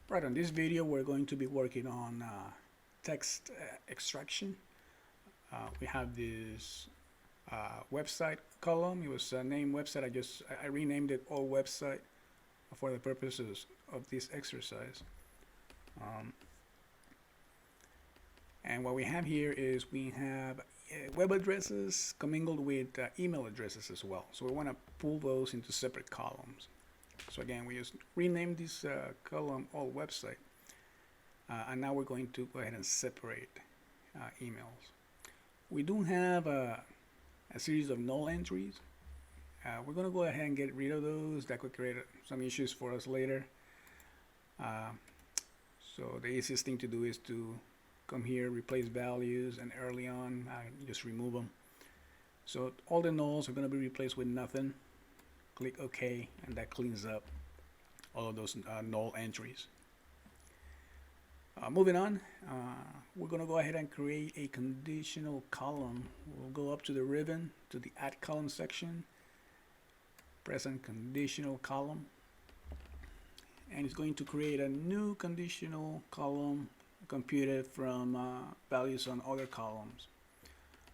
Right, on this video we're going to be working on text extraction. We have this website column. It was a named website. I renamed it all website for the purposes of this exercise. Um, and what we have here is we have web addresses commingled with email addresses as well. So we want to pull those into separate columns. So again, we just renamed this column all website. And now we're going to go ahead and separate emails. We do have a series of null entries. We're going to go ahead and get rid of those. That could create some issues for us later. So the easiest thing to do is to come here, replace values, and early on just remove them. So all the nulls are going to be replaced with nothing. Click OK, and that cleans up all of those null entries. Moving on, we're going to go ahead and create a conditional column. We'll go up to the ribbon to the Add Column section, press on Conditional Column, and it's going to create a new conditional column computed from values on other columns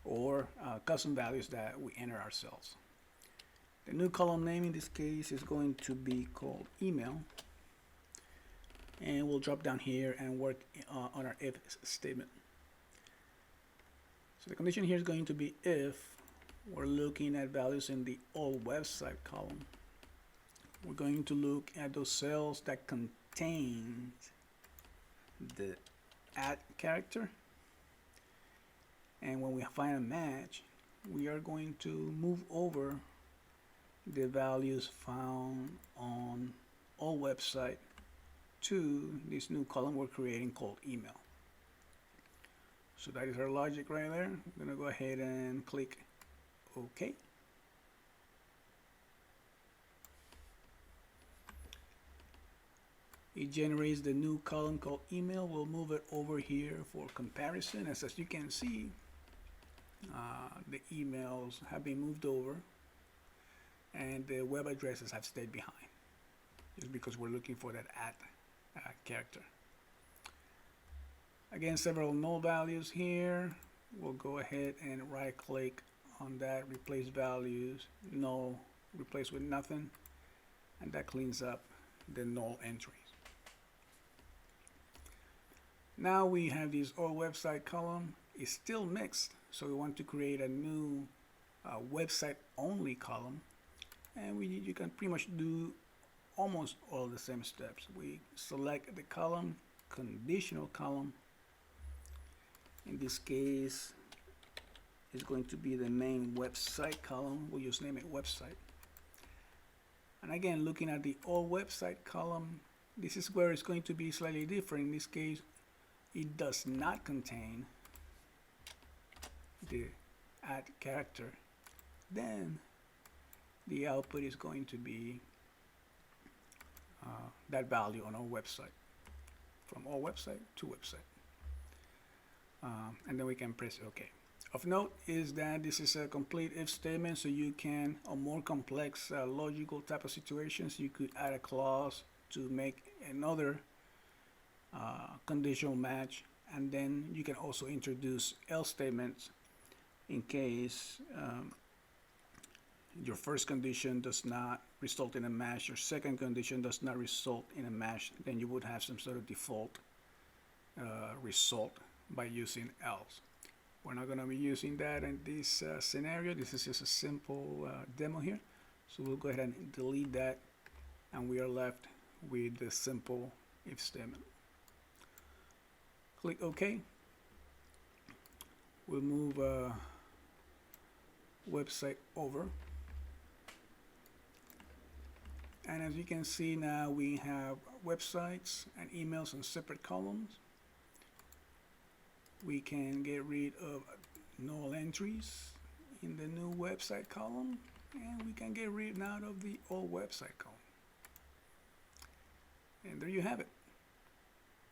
or custom values that we enter ourselves. The new column name in this case is going to be called email. And we'll drop down here and work on our if statement. So the condition here is going to be if we're looking at values in the all website column. We're going to look at those cells that contain the add character. And when we find a match, we are going to move over the values found on all website to this new column we're creating called email. So that is our logic right there. I'm going to go ahead and click OK. It generates the new column called email. We'll move it over here for comparison. As you can see, the emails have been moved over and the web addresses have stayed behind, just because we're looking for that add character. Again, several null values here. We'll go ahead and right click on that, replace values, null, replace with nothing, and that cleans up the null entries. Now we have this all website column. It's still mixed, so we want to create a new website only column, and you can pretty much do almost all the same steps. We select the column, conditional column. In this case, it's going to be the main website column. We'll just name it website. And again, looking at the all website column, this is where it's going to be slightly different. In this case, it does not contain the add character. Then the output is going to be that value on our website, from all website to website. And then we can press OK. Of note is that this is a complete if statement, so you can, on more complex logical type of situations, you could add a clause to make another conditional match, and then you can also introduce else statements in case your first condition does not result in a match, your second condition does not result in a match, then you would have some sort of default result by using else. We're not going to be using that in this scenario. This is just a simple demo here. So we'll go ahead and delete that, and we are left with the simple if statement. Click OK. We'll move website over. And as you can see now, we have websites and emails in separate columns. We can get rid of null entries in the new website column, and we can get rid now of the old website column. And there you have it.